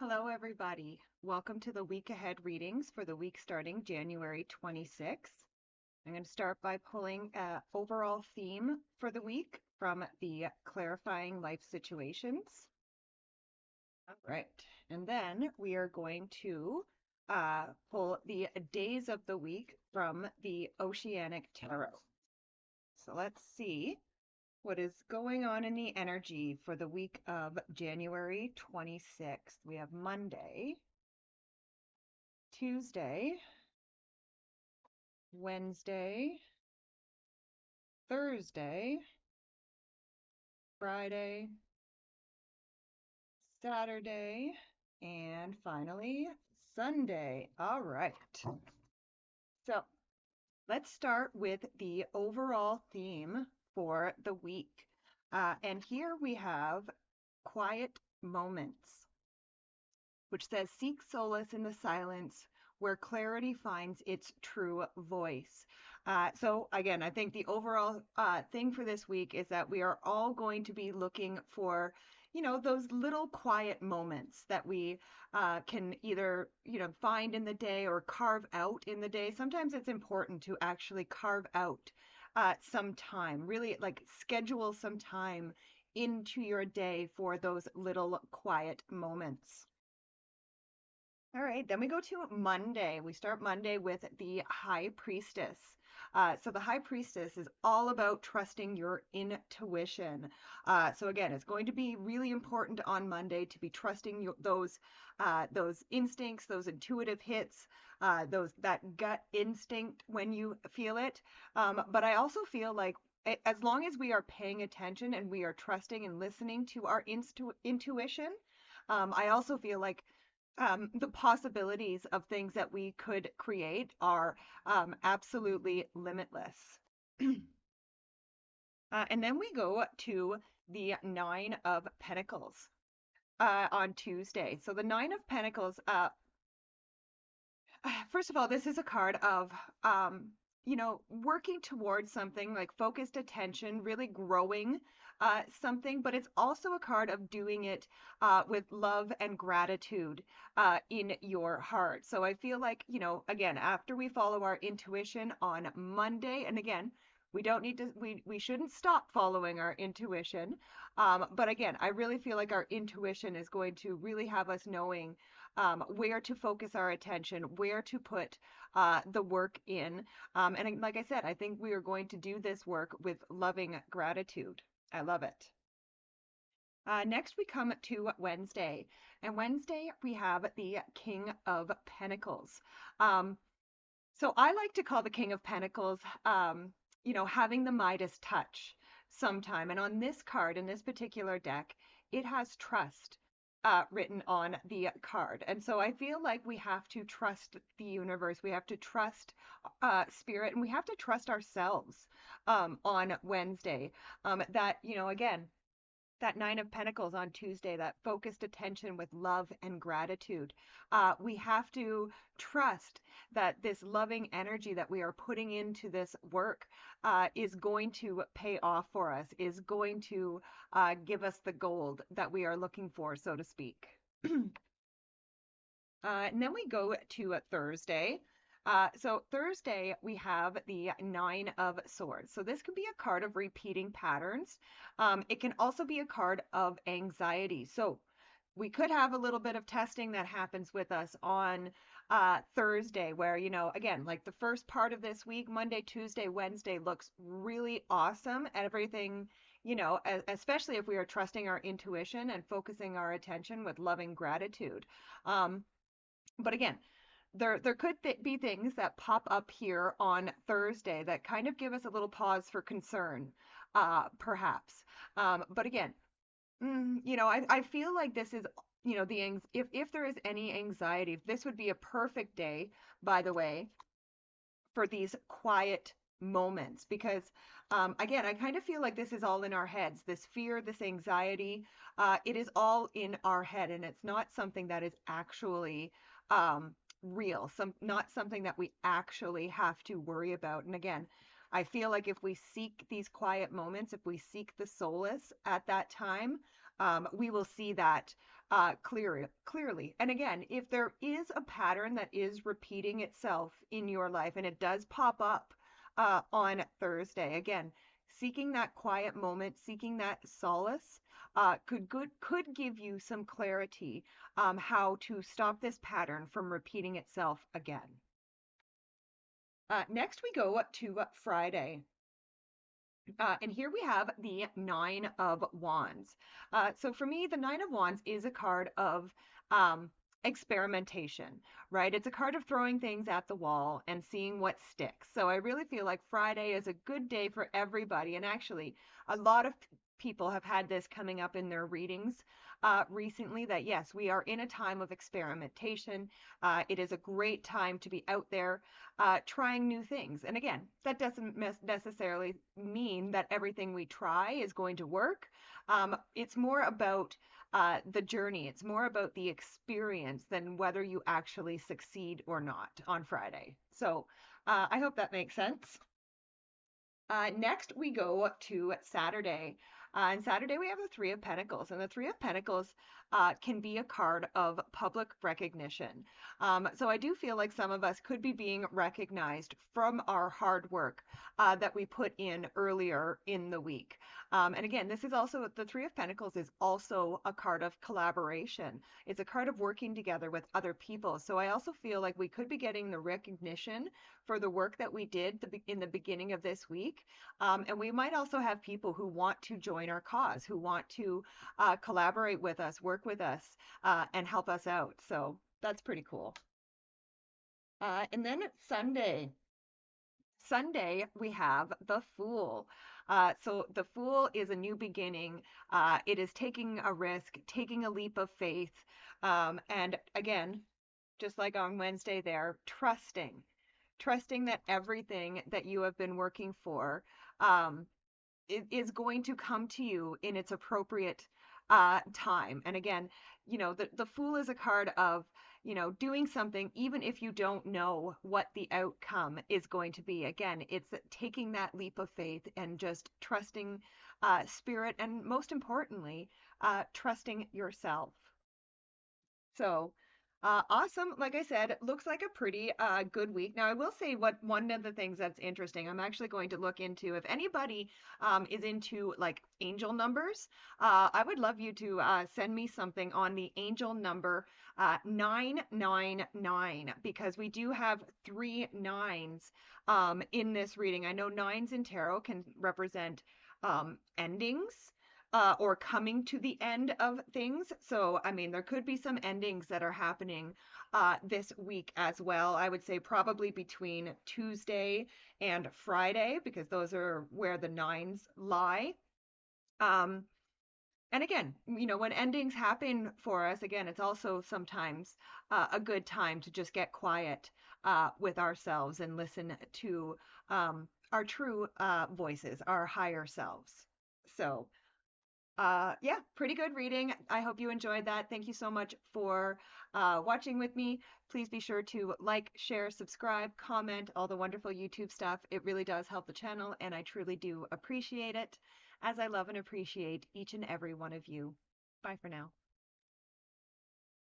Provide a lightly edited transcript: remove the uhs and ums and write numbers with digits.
Hello, everybody. Welcome to the week ahead readings for the week starting January 26th. I'm going to start by pulling an overall theme for the week from the Clarifying Life Situations. All right. And then we are going to pull the days of the week from the Oceanic Tarot. So let's see what is going on in the energy for the week of January 26th. We have Monday, Tuesday, Wednesday, Thursday, Friday, Saturday, and finally Sunday. All right. So let's start with the overall theme for the week. And here we have quiet moments, which says, seek solace in the silence where clarity finds its true voice. So again, I think the overall thing for this week is that we are all going to be looking for, those little quiet moments that we can either, find in the day or carve out in the day. Sometimes it's important to actually carve out some time, really like schedule some time into your day for those little quiet moments. All right, then we go to Monday. We start Monday with the High Priestess. So the High Priestess is all about trusting your intuition. So again, it's going to be really important on Monday to be trusting those instincts, those intuitive hits, that gut instinct when you feel it. But I also feel like as long as we are paying attention and we are trusting and listening to our intuition, I also feel like the possibilities of things that we could create are absolutely limitless. And then we go to the Nine of Pentacles on Tuesday. So the Nine of Pentacles, first of all, this is a card of, working towards something like focused attention, really growing something, but it's also a card of doing it with love and gratitude in your heart. So I feel like, again, after we follow our intuition on Monday, and again, we don't need to, we shouldn't stop following our intuition. But again, I really feel like our intuition is going to really have us knowing where to focus our attention, where to put the work in. And like I said, I think we are going to do this work with loving gratitude. I love it. Next, we come to Wednesday. And Wednesday, we have the King of Pentacles. So I like to call the King of Pentacles, having the Midas touch sometime. And on this card, in this particular deck, it has trust written on the card. And so I feel like we have to trust the universe. We have to trust spirit, and we have to trust ourselves on Wednesday. That, again, that Nine of Pentacles on Tuesday, that focused attention with love and gratitude. We have to trust that this loving energy that we are putting into this work is going to pay off for us, is going to give us the gold that we are looking for, so to speak. And then we go to Thursday. So Thursday, we have the Nine of Swords. So this can be a card of repeating patterns. It can also be a card of anxiety. So we could have a little bit of testing that happens with us on Thursday, where, again, like the first part of this week, Monday, Tuesday, Wednesday looks really awesome. Everything, especially if we are trusting our intuition and focusing our attention with loving gratitude. But again, there could be things that pop up here on Thursday that kind of give us a little pause for concern, perhaps. But again, I feel like this is, if there is any anxiety, this would be a perfect day, by the way, for these quiet moments because again, I kind of feel like this is all in our heads. This fear, this anxiety, it is all in our head, and it's not something that is actually real, not something that we actually have to worry about. And again, I feel like if we seek these quiet moments, if we seek the solace at that time, we will see that clearly. And again, if there is a pattern that is repeating itself in your life and it does pop up on Thursday, again, seeking that quiet moment, seeking that solace, could give you some clarity how to stop this pattern from repeating itself again. Next, we go to Friday. And here we have the Nine of Wands. So for me, the Nine of Wands is a card of um, experimentation, right? It's a card of throwing things at the wall and seeing what sticks. So I really feel like Friday is a good day for everybody. And actually, a lot of people have had this coming up in their readings recently that yes, we are in a time of experimentation. It is a great time to be out there trying new things. And again, that doesn't necessarily mean that everything we try is going to work. It's more about the journey. It's more about the experience than whether you actually succeed or not on Friday. So I hope that makes sense. Next, we go to Saturday. And Saturday, we have the Three of Pentacles. And the Three of Pentacles can be a card of public recognition. So I do feel like some of us could be being recognized from our hard work that we put in earlier in the week. And again, this is also the Three of Pentacles is also a card of collaboration. It's a card of working together with other people. So I also feel like we could be getting the recognition for the work that we did in the beginning of this week. And we might also have people who want to join our cause, who want to collaborate with us, work with us, and help us out. So that's pretty cool. And then Sunday. Sunday, we have the Fool. So the Fool is a new beginning. It is taking a risk, taking a leap of faith. And again, just like on Wednesday there, trusting that everything that you have been working for um, is going to come to you in its appropriate time. And again, the Fool is a card of, doing something even if you don't know what the outcome is going to be. Again, it's taking that leap of faith and just trusting spirit and most importantly, trusting yourself. So, awesome. Like I said, it looks like a pretty good week. Now, I will say what one of the things that's interesting, I'm actually going to look into if anybody is into like angel numbers. I would love you to send me something on the angel number 999 because we do have three nines in this reading. I know nines in tarot can represent endings or coming to the end of things. So, I mean, there could be some endings that are happening this week as well. I would say probably between Tuesday and Friday, because those are where the nines lie. Um, and again, when endings happen for us, again, it's also sometimes a good time to just get quiet with ourselves and listen to our true voices, our higher selves. So, yeah, pretty good reading. I hope you enjoyed that. Thank you so much for watching with me. Please be sure to like, share, subscribe, comment, all the wonderful YouTube stuff. It really does help the channel, and I truly do appreciate it, as I love and appreciate each and every one of you. Bye for now.